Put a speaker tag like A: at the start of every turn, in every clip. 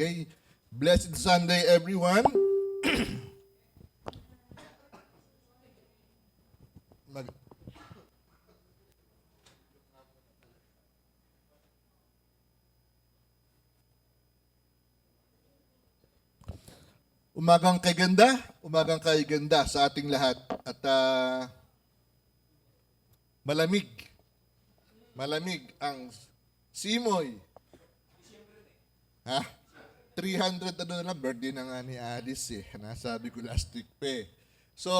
A: Okay. Blessed Sunday, everyone. Mag- umagang kay ganda sa ating lahat. At malamig, malamig ang simoy. Ha? 300 ano na lang, birthday na nga ni Alice eh. Nasabi ko last week pa eh. So,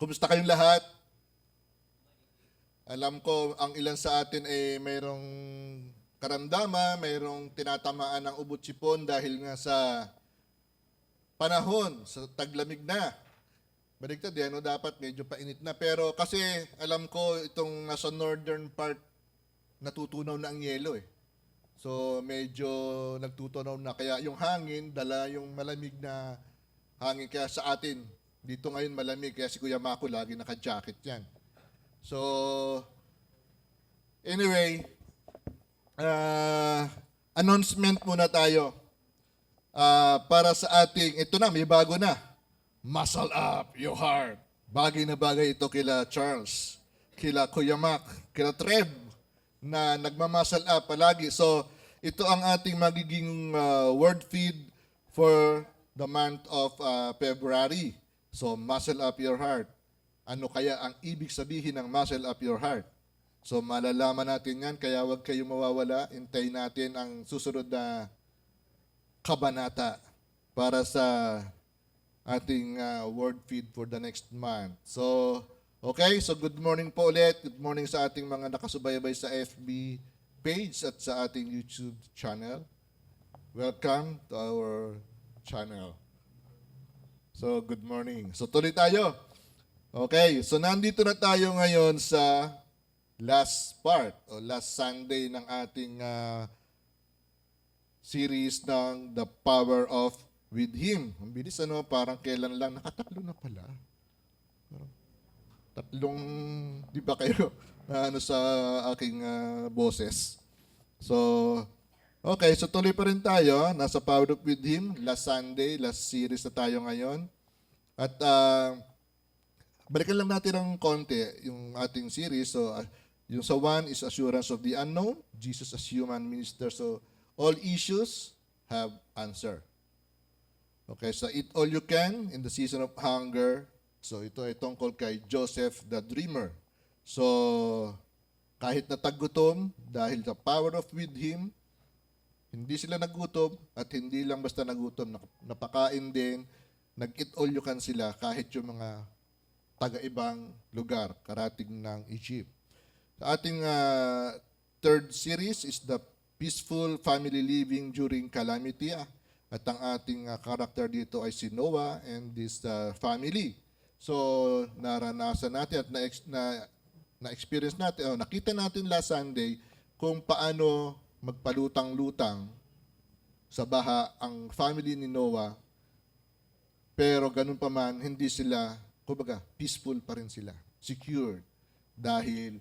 A: kumusta kayong lahat? Alam ko ang ilan sa atin ay mayroong karamdaman, mayroong tinatamaan ng ubot sipon dahil nga sa panahon, sa taglamig na. Baligtad yan, dapat medyo painit na. Pero kasi alam ko itong nasa northern part, natutunaw na ang yelo eh. So medyo nagtutunaw na. Kaya yung hangin, dala yung malamig na hangin. Kaya sa atin, dito ngayon malamig. Kaya si Kuya Mako lagi naka-jacket yan. So, anyway, announcement muna tayo. Para sa ating, ito na, may bago na. Muscle up your heart. Bagay na bagay ito kila Charles, kila Kuya Mac, kila Trev, na nagmamuscle up palagi. So, ito ang ating magiging word feed for the month of February. So, muscle up your heart. Ano kaya ang ibig sabihin ng muscle up your heart? So malalaman natin yan, kaya huwag kayong mawawala. Hintayin natin ang susunod na kabanata para sa ating word feed for the next month. So, okay, so good morning po ulit. Good morning sa ating mga nakasubaybay sa FB page at sa ating YouTube channel. Welcome to our channel. So, good morning. So, tuloy tayo. Okay, so nandito na tayo ngayon sa last part o last Sunday ng ating series ng The Power of With Him. Ang bilis ano, parang kailan lang, nakatatlo na pala. Tatlong, di ba kayo, na ano sa aking boses. So, okay, so tuloy pa rin tayo. Nasa Power of With Him, last Sunday, last series na tayo ngayon. At balikan lang natin ng konti yung ating series. So, yung sa 1 is Assurance of the Unknown, Jesus as Human Minister. So, all issues have answer. Okay, so Eat All You Can in the Season of Hunger. So, ito ay tungkol kay Joseph the Dreamer. So, kahit natagutom, dahil sa power of with him, hindi sila nagutom at hindi lang basta nagutom, napakain din, nag-eat all you can sila kahit yung mga taga-ibang lugar, karating ng Egypt. Sa ating third series is the peaceful family living during calamity. At ang ating character dito ay si Noah and this family. So, naranasan natin at na-experience natin, nakita natin last Sunday kung paano magpalutang-lutang sa baha ang family ni Noah. Pero ganun pa man, hindi sila, kumbaga, peaceful pa rin sila, secured, dahil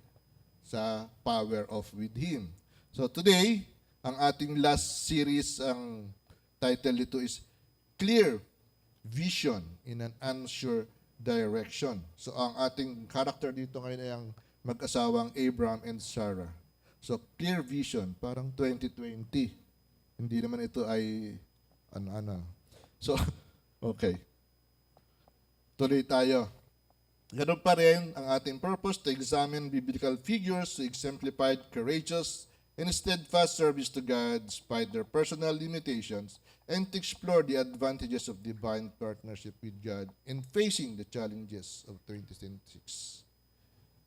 A: sa power of with Him. So today, ang ating last series, ang title nito is Clear Vision in an Unsure Direction. So ang ating character dito ngayon ay ang mag-asawang Abraham and Sarah. So clear vision, parang 2020. Hindi naman ito ay ano-ano. So, okay. Tuloy tayo. Ganun pa rin ang ating purpose to examine biblical figures who exemplified courageous and steadfast service to God despite their personal limitations and to explore the advantages of divine partnership with God in facing the challenges of 2026.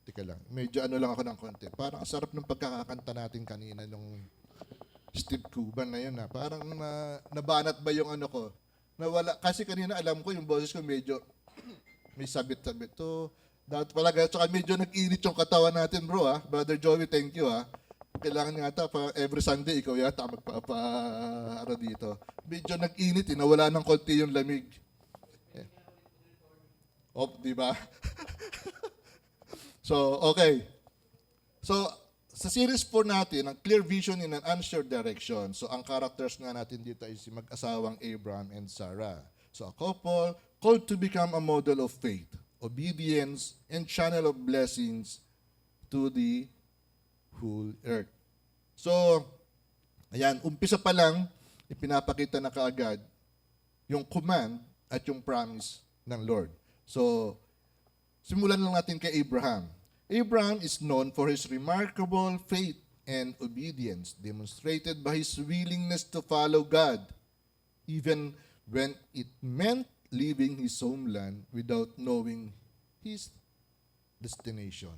A: Teka lang, medyo ano lang ako ng konti. Parang sarap ng pagkakakanta natin kanina nung Steve Cuban na yun na. Parang nabanat ba yung ano ko? Nawala. Kasi kanina alam ko yung boses ko medyo may sabit-sabit. So, dapat pala ganyan. Tsaka medyo nag-init yung katawan natin bro ha. Brother Joey, thank you ha. Kailangan nga ata, every Sunday ikaw yata magpapa dito. Medyo nag-init nawala ng konti yung lamig. Oh, di ba? So, okay. So, sa series 4 natin, ang clear vision in an unsure direction. So, ang characters nga natin dito ay si mag-asawang Abraham and Sarah. So, a couple called to become a model of faith, obedience, and channel of blessings to the whole earth. So, ayan, umpisa pa lang, ipinapakita na kaagad yung command at yung promise ng Lord. So, simulan lang natin kay Abraham. Abraham is known for his remarkable faith and obedience, demonstrated by his willingness to follow God, even when it meant leaving his homeland without knowing his destination.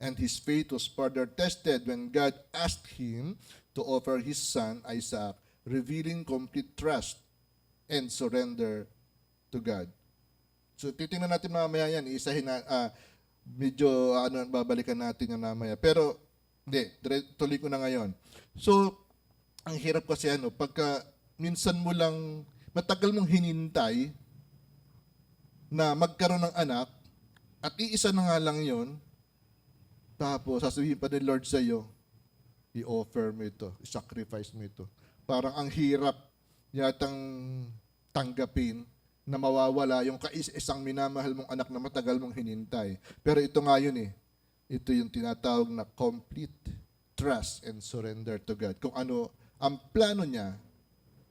A: And his faith was further tested when God asked him to offer his son Isaac, revealing complete trust and surrender to God. So titingnan natin mamaya yan, isahin na medyo babalikan natin yan mamaya. Pero hindi, tuloy ko na ngayon. So ang hirap kasi pagka minsan mo lang matagal mong hinintay na magkaroon ng anak at iisa na nga lang 'yon. Tapos sasabihin pa ni Lord sa iyo, i-offer mo ito, i-sacrifice mo ito. Parang ang hirap yatang tanggapin na mawawala yung isang minamahal mong anak na matagal mong hinintay. Pero ito nga yun Ito yung tinatawag na complete trust and surrender to God. Kung ano ang plano niya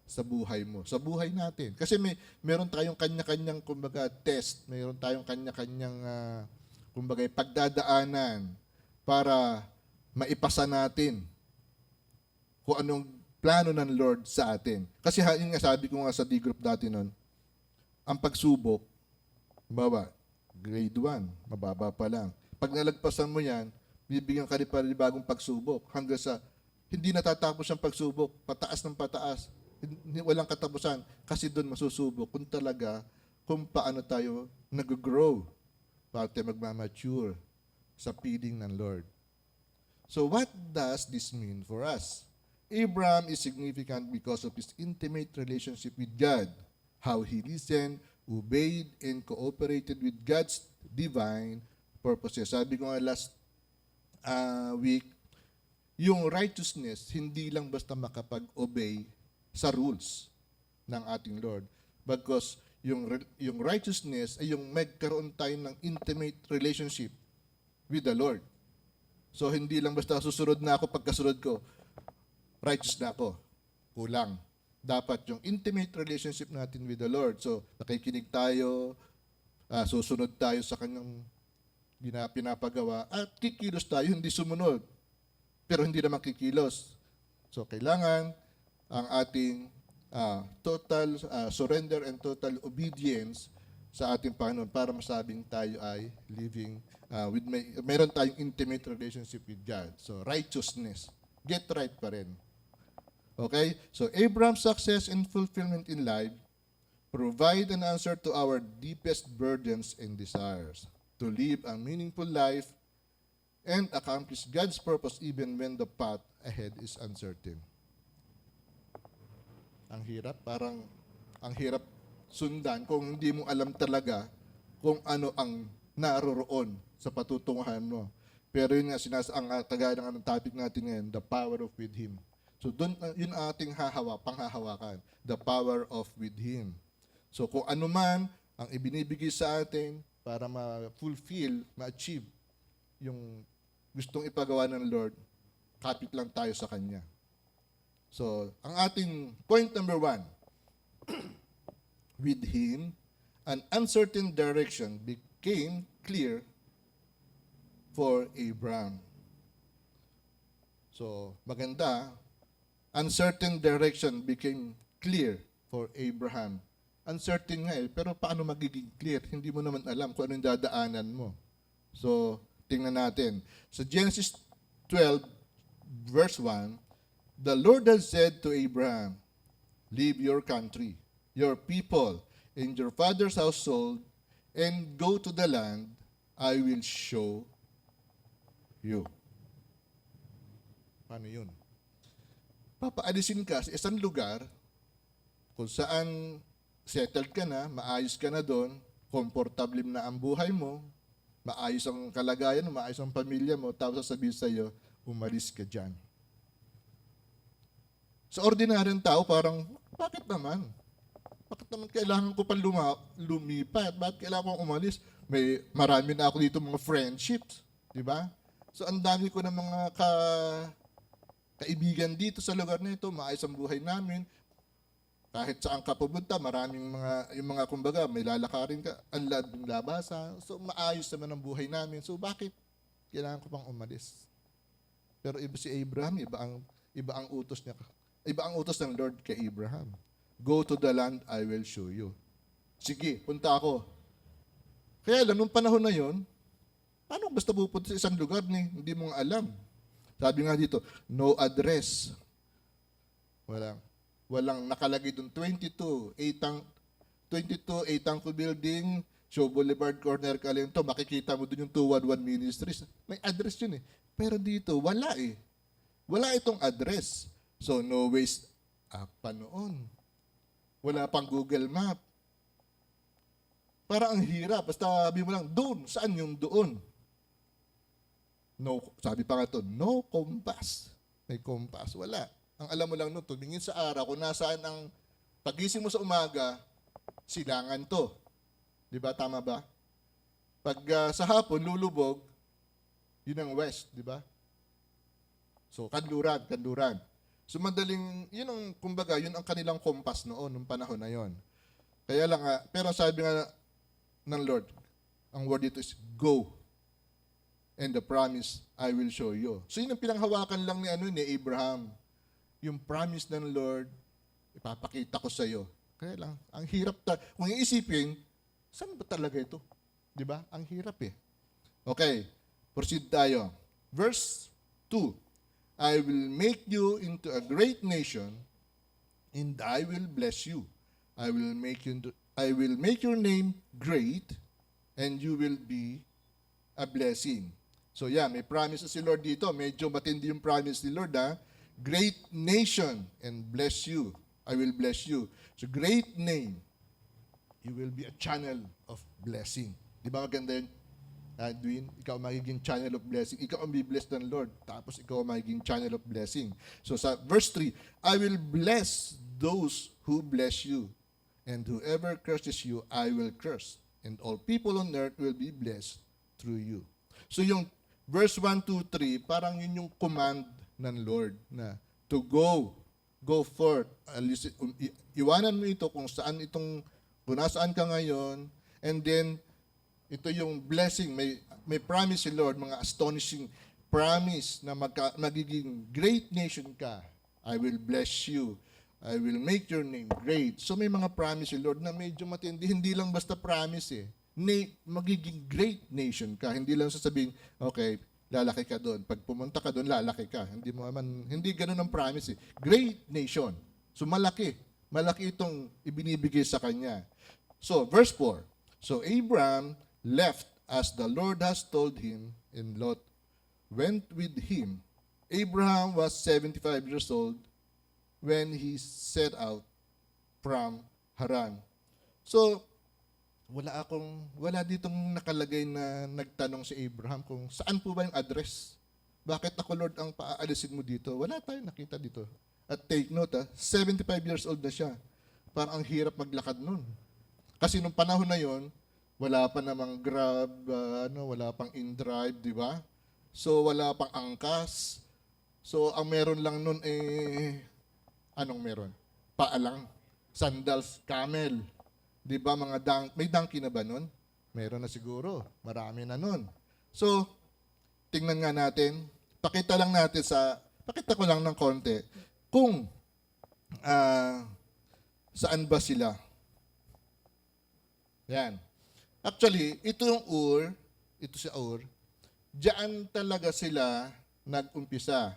A: sa buhay mo, sa buhay natin. Kasi meron tayong kanya-kanyang kumbaga test, meron tayong kanya-kanyang kumbaga pagdadaanan para maipasa natin kung anong plano ng Lord sa atin. Kasi yun nga sabi ko nga sa D-group dati noon, ang pagsubok, grade 1, mababa pa lang. Pag nalagpasan mo yan, bibigyan ka rin pa rin bagong pagsubok hanggang sa hindi natatapos ang pagsubok, pataas ng pataas, walang katapusan. Kasi doon masusubok kung paano tayo nag-grow, paano tayo magmamature sa feeding ng Lord. So what does this mean for us? Abraham is significant because of his intimate relationship with God, how he listened, obeyed, and cooperated with God's divine purposes. Sabi ko nga last week, yung righteousness, hindi lang basta makapag-obey sa rules ng ating Lord. Because yung righteousness ay yung magkaroon tayo ng intimate relationship with the Lord. So hindi lang basta susunod na ako, pagkasunod ko, righteous na ako. Kulang. Dapat yung intimate relationship natin with the Lord. So, nakikinig tayo, susunod tayo sa kanyang pinapagawa, at kikilos tayo, hindi sumunod. Pero hindi naman kikilos. So, kailangan ang ating total surrender and total obedience sa ating Panginoon para masabing tayo ay living meron tayong intimate relationship with God. So, righteousness. Get right pa rin. Okay? So, Abraham's success and fulfillment in life provide an answer to our deepest burdens and desires, to live a meaningful life and accomplish God's purpose even when the path ahead is uncertain. Ang hirap sundan kung hindi mo alam talaga kung ano ang naroroon sa patutunguhan mo. Pero yun nga, ang tagay ng topic natin ngayon, the power of with Him. So doon yun ating panghahawakan, the power of with Him. So kung ano man ang ibinibigay sa atin para ma-fulfill, ma-achieve yung gustong ipagawa ng Lord, kapit lang tayo sa Kanya. So ang ating point number 1, with Him, an uncertain direction became clear for Abraham. So maganda, uncertain direction became clear for Abraham. Uncertain nga pero paano magiging clear? Hindi mo naman alam kung anong dadaanan mo. So, tingnan natin. Sa Genesis 12, verse 1, the Lord has said to Abraham, leave your country, your people, and your father's household, and go to the land I will show you. Paano yun? Papaalisin ka sa isang lugar kung saan settled ka na, maayos ka na doon, komportable na ang buhay mo, maayos ang kalagayan mo, maayos ang pamilya mo, tapos sasabihin sa iyo, umalis ka dyan. Sa ordinaryong tao, parang, bakit naman? Bakit naman kailangan ko pa lumipat? Bakit kailangan ko umalis? Marami na ako dito mga friendships. Di ba? So, ang dami ko ng mga kaibigan dito sa lugar na ito. Maayos ang buhay namin. Kahit saan ka pupunta, maraming kumbaga, may lalakarin ka, ang labasa. So, maayos naman ang buhay namin. So, bakit kailangan ko pang umalis? Pero iba si Abraham, iba ang utos niya. Iba ang utos ng Lord kay Abraham. Go to the land I will show you. Sige, punta ako. Kaya lang, nung panahon na yon, paano basta pupunta sa isang lugar hindi mo nga alam? Sabi nga dito, no address. Walang nakalagay doon. 22, Tangko Building, Show Boulevard, Corner Calento, makikita mo doon yung 211 Ministries. May address yun eh. Pero dito, wala eh. Wala itong address. So, no ways pa noon. Wala pang Google Map. Para ang hirap. Basta sabi mo lang, doon. Saan yung doon? No, sabi pa nga to, no compass. May compass. Wala. Ang alam mo lang nun, tumingin sa araw, kung nasaan ang pagising mo sa umaga, silangan to. Di ba? Tama ba? Pag sa hapon, lulubog, yun ang west. Di ba? So, kanluran. So, madaling, yun ang, kumbaga, yun ang kanilang compass noon, nung panahon na yon. Kaya lang pero sabi nga ng Lord, ang word dito is, go. And the promise, I will show you. So, yun ang pinanghawakan lang ni Abraham. Yung promise ng Lord, ipapakita ko sa iyo. Kaya lang, ang hirap kung iisipin, saan ba talaga ito? Di ba? Ang hirap eh. Okay, proceed tayo. Verse 2. I will make you into a great nation, and I will bless you. I will make your name great, and you will be a blessing. So may promise si Lord dito. Medyo matindi yung promise ni Lord Great nation, and bless you. I will bless you. So great name, you will be a channel of blessing. Di ba maganda yun? Edwin, ikaw magiging channel of blessing. Ikaw ang be-blessed ng Lord. Tapos ikaw ang magiging channel of blessing. So sa verse 3, I will bless those who bless you. And whoever curses you, I will curse. And all people on earth will be blessed through you. So yung verse 1, 2, 3, parang yun yung command ng Lord na to go forth. Iwanan mo ito kung nasaan ka ngayon. And then, ito yung blessing, may promise si Lord, mga astonishing promise na magiging great nation ka. I will bless you. I will make your name great. So may mga promise si Lord na medyo matindi. Hindi lang basta promise eh. Magiging great nation ka. Hindi lang sasabihin, okay, lalaki ka doon. Pag pumunta ka doon, lalaki ka. Hindi ganun ang promise eh. Great nation. So malaki. Malaki itong ibinibigay sa kanya. So verse 4. So Abraham left as the Lord has told him, and Lot went with him. Abraham was 75 years old when he set out from Haran. So, wala ditong nakalagay na nagtanong si Abraham kung saan po ba yung address. Bakit ako, Lord, ang paaalisin mo dito? Wala tayong nakita dito. At take note, 75 years old na siya. Parang ang hirap maglakad nun. Kasi nung panahon na yon, wala pa namang Grab, wala pang InDrive, di ba? So, wala pang angkas. So, ang meron lang nun anong meron? Paalang, sandals, camel. Di ba may donkey na ba nun? Meron na siguro. Marami na nun. So, tingnan nga natin. Pakita ko lang ng konti kung saan ba sila. Yan. Actually, ito si Ur, diyan talaga sila nag-umpisa.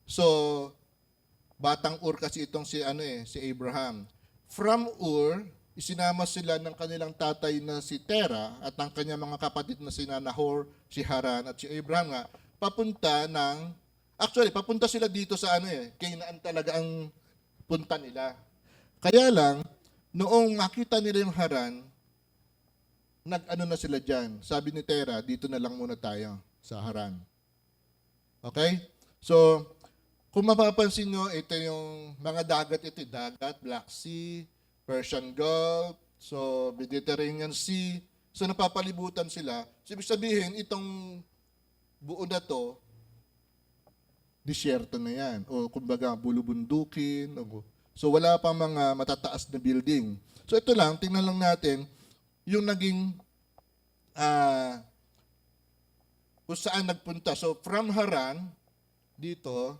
A: So, batang Ur kasi itong si Abraham. From Ur, isinama sila ng kanilang tatay na si Terah at ang kanyang mga kapatid na si Nahor, si Haran at si Abraham papunta sila dito sa Canaan talaga ang punta nila. Kaya lang, noong makita nila yung Haran, na sila dyan. Sabi ni Terah, dito na lang muna tayo sa Haran. Okay? So, kung mapapansin nyo, ito yung mga dagat ito, dagat, Black Sea, Persian Gulf, so Mediterranean Sea. So napapalibutan sila. So ibig sabihin, itong buo na to, disyerto na yan. O kumbaga, bulubundukin. So wala pa mga matataas na building. So ito lang, tingnan lang natin yung naging kung saan nagpunta. So from Haran, dito,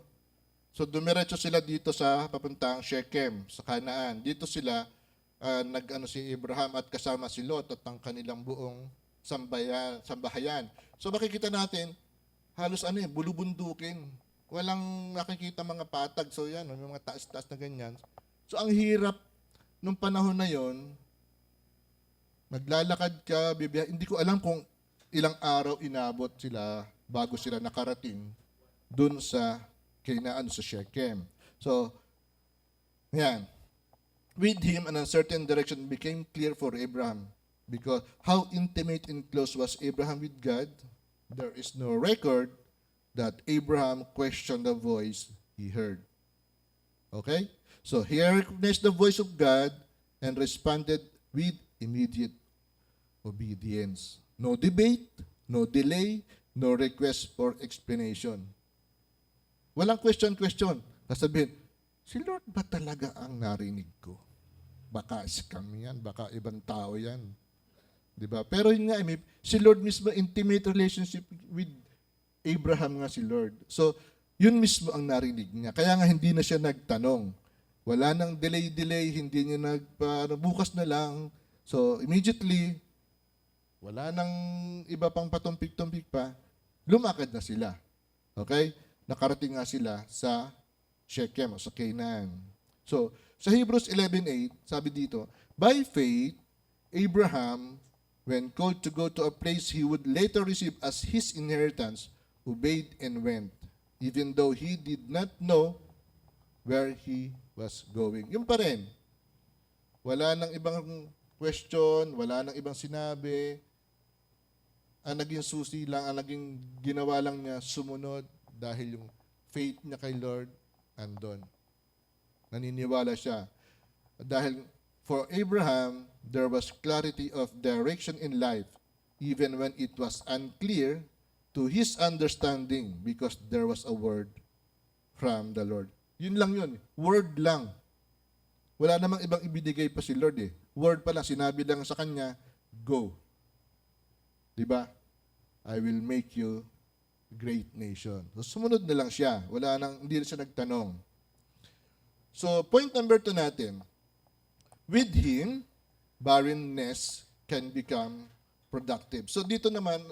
A: so dumiretso sila dito sa papuntang Shechem, sa Canaan. Dito sila nag-ano si Abraham at kasama si Lot at ang kanilang buong sambahayan. So makikita natin, halos bulubundukin. Walang nakikita mga patag. So yan, may mga taas-taas na ganyan. So ang hirap nung panahon na yon, naglalakad ka, hindi ko alam kung ilang araw inabot sila bago sila nakarating dun sa Canaan, sa Shechem. So, yan. With him, an uncertain direction became clear for Abraham, because how intimate and close was Abraham with God? There is no record that Abraham questioned the voice he heard. Okay? So he recognized the voice of God and responded with immediate obedience. No debate, no delay, no request for explanation. Walang question. Sasabihin, si Lord ba talaga ang narinig ko? Baka scam yan, baka ibang tao yan. Diba? Pero yun nga, si Lord mismo, intimate relationship with Abraham nga si Lord. So, yun mismo ang narinig niya. Kaya nga hindi na siya nagtanong. Wala nang delay, hindi niya bukas na lang. So, immediately, wala nang iba pang patumpik-tumpik pa, lumakad na sila. Okay? Nakarating nga sila sa Shechem o sa Canaan. So, sa Hebrews 11:8, sabi dito, by faith, Abraham, when called to go to a place he would later receive as his inheritance, obeyed and went, even though he did not know where he was going. Yung pa rin. Wala nang ibang question, wala nang ibang sinabi. Ang naging susi lang, ang naging ginawa lang niya, sumunod dahil yung faith niya kay Lord, andon. Naniniwala siya. Dahil for Abraham, there was clarity of direction in life, even when it was unclear to his understanding, because there was a word from the Lord. Yun lang yun. Word lang. Wala namang ibang ibinigay pa si Lord eh. Word pa lang. Sinabi lang sa kanya, go. Diba? I will make you great nation. So, sumunod na lang siya. Hindi na siya nagtanong. So, point number 2 natin. With him, barrenness can become productive. So, dito naman,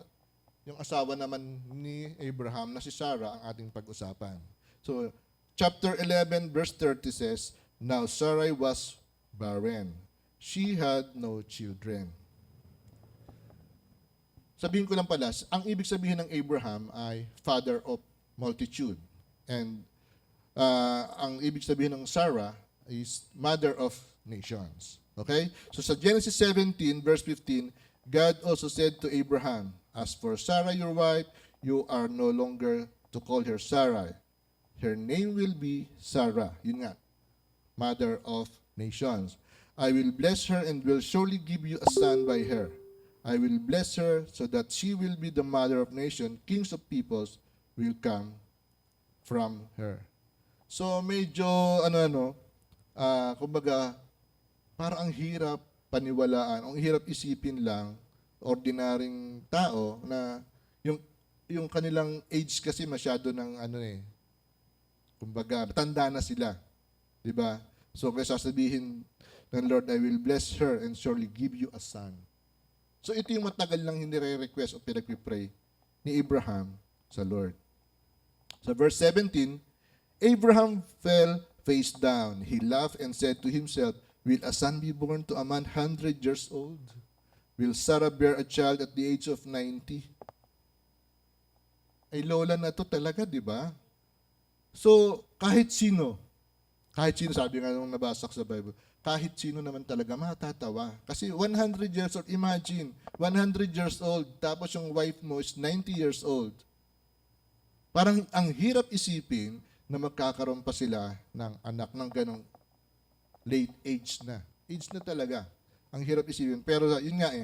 A: yung asawa naman ni Abraham na si Sarah ang ating pag-usapan. So, chapter 11, verse 30 says, now Sarai was barren. She had no children. Sabihin ko lang pala, ang ibig sabihin ng Abraham ay father of multitude. And ang ibig sabihin ng Sarah is mother of nations. Okay? So sa Genesis 17, verse 15, God also said to Abraham, as for Sarah your wife, you are no longer to call her Sarai. Her name will be Sarah. Yun nga. Mother of nations. I will bless her and will surely give you a son by her. I will bless her so that she will be the mother of nations. Kings of peoples will come from her. So medyo kumbaga parang ang hirap paniwalaan, ang hirap isipin lang ordinaryong tao na yung kanilang age kasi masyado ng kumbaga tanda na sila, 'di ba? So kaya sasabihin ng Lord, I will bless her and surely give you a son. So ito yung matagal lang hinire-request o pinag-pray ni Abraham sa Lord. Sa verse 17, Abraham fell face down. He laughed and said to himself, will a son be born to a man 100 years old? Will Sarah bear a child at the age of 90? Ay lola na to talaga, di ba? So, kahit sino, sabi nga nung nabasa ko sa Bible, kahit sino naman talaga matatawa. Kasi 100 years old, imagine, 100 years old, tapos yung wife mo is 90 years old. Parang ang hirap isipin na magkakaroon pa sila ng anak ng ganong late age na. Age na talaga. Ang hirap isipin. Pero yun nga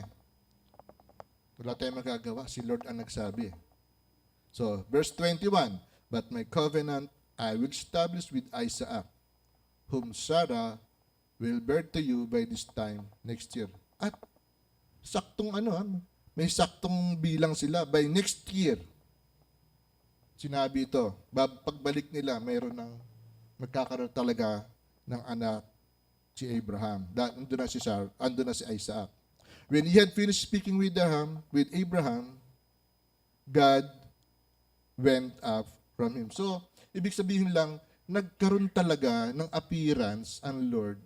A: wala tayong magagawa. Si Lord ang nagsabi. So, verse 21, "But my covenant I will establish with Isaac, whom Sarah will bear to you by this time next year." At saktong may saktong bilang sila. By next year, sinabi ito, pagbalik nila, magkakaroon talaga ng anak si Abraham. Andun na si Sarah, andun na si Isaac. When he had finished speaking with Abraham, God went up from him. So, ibig sabihin lang, nagkaroon talaga ng appearance ang Lord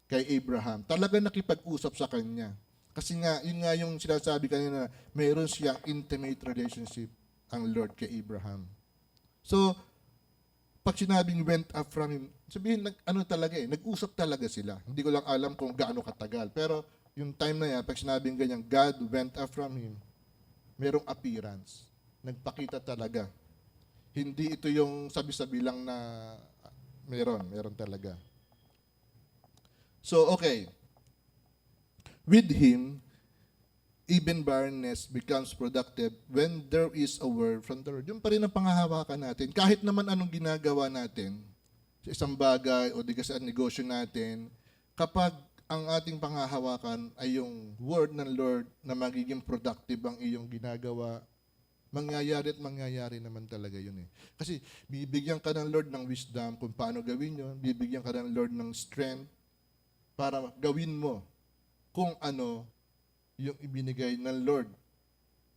A: kay Abraham. Talaga nakipag-usap sa kanya. Kasi nga, yun nga yung sinasabi kanina, mayroon siyang intimate relationship ang Lord kay Abraham. So, pag sinabing went up from him, sabihin, nag-usap talaga sila. Hindi ko lang alam kung gaano katagal. Pero, yung time na yan, pag sinabing ganyan, God went up from him, merong appearance. Nagpakita talaga. Hindi ito yung sabi-sabi lang na meron talaga. So, okay. With him, even barrenness becomes productive when there is a word from the Lord. Yung pa rin ang panghahawakan natin. Kahit naman anong ginagawa natin, sa isang bagay o di kasi ang negosyo natin, kapag ang ating panghahawakan ay yung word ng Lord na magiging productive ang iyong ginagawa, mangyayari at mangyayari naman talaga yun eh. Kasi bibigyan ka ng Lord ng wisdom kung paano gawin yun, bibigyan ka ng Lord ng strength para gawin mo kung ano yung ibinigay ng Lord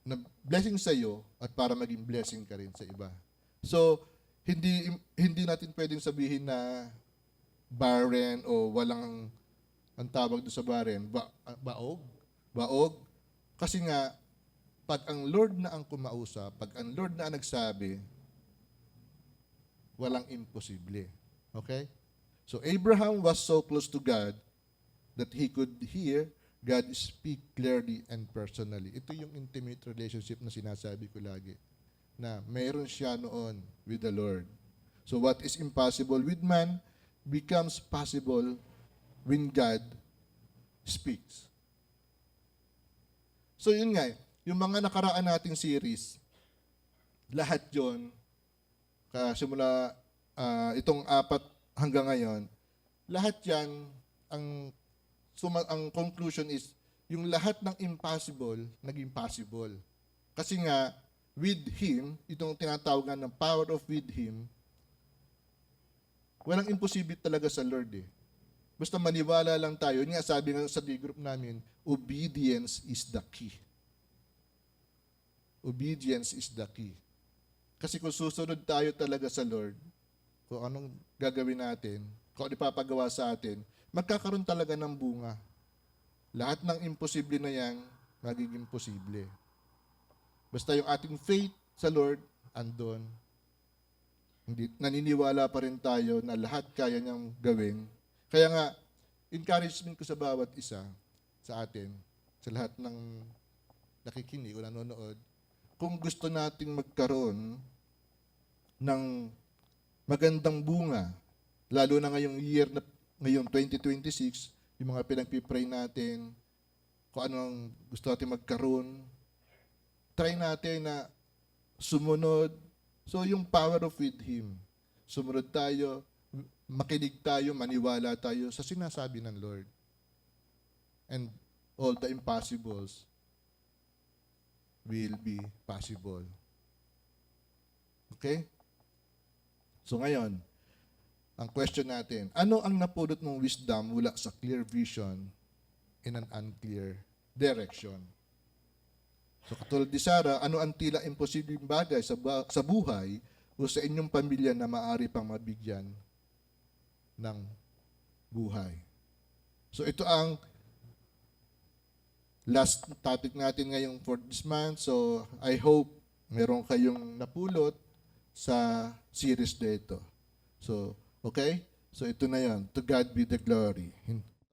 A: na blessing sa iyo at para maging blessing ka rin sa iba. So, hindi natin pwedeng sabihin na barren o walang ang tawag doon sa barren, baog. Kasi nga, pag ang Lord na ang kumausap, pag ang Lord na ang nagsabi, walang imposible. Okay? So, Abraham was so close to God that he could hear God speak clearly and personally. Ito yung intimate relationship na sinasabi ko lagi, na mayroon siya noon with the Lord. So, what is impossible with man becomes possible when God speaks. So yun nga, yung mga nakaraan nating series, lahat yon, simula itong 4 hanggang ngayon, lahat yan, ang conclusion is, yung lahat ng impossible, naging possible. Kasi nga, with Him, itong tinatawagan ng power of with Him, walang imposible talaga sa Lord eh. Basta maniwala lang tayo. Yun nga sabi nga sa D-group namin, obedience is the key. Obedience is the key. Kasi kung susunod tayo talaga sa Lord, kung anong gagawin natin, kung ano ipapagawa sa atin, magkakaroon talaga ng bunga. Lahat ng imposible na yan, magiging posible. Basta yung ating faith sa Lord, andon. Naniniwala pa rin tayo na lahat kaya niyang gawin. Kaya nga, encouragement ko sa bawat isa, sa atin, sa lahat ng nakikinig o nanonood, kung gusto nating magkaroon ng magandang bunga, lalo na ngayong 2026, yung mga pinagpipray natin, kung anong gusto natin magkaroon, try natin na sumunod. So, yung power of with Him, sumunod tayo, makinig tayo, maniwala tayo sa sinasabi ng Lord. And all the impossibles will be possible. Okay? So ngayon, ang question natin, ano ang napulot mong wisdom mula sa clear vision in an unclear direction? So katulad ni Sarah, ano ang tila imposibleng bagay sa buhay o sa inyong pamilya na maaari pang mabigyan ng buhay? So ito ang last topic natin ngayong for this month. So I hope meron kayong napulot sa series na ito. So, okay? So ito na yon. To God be the glory.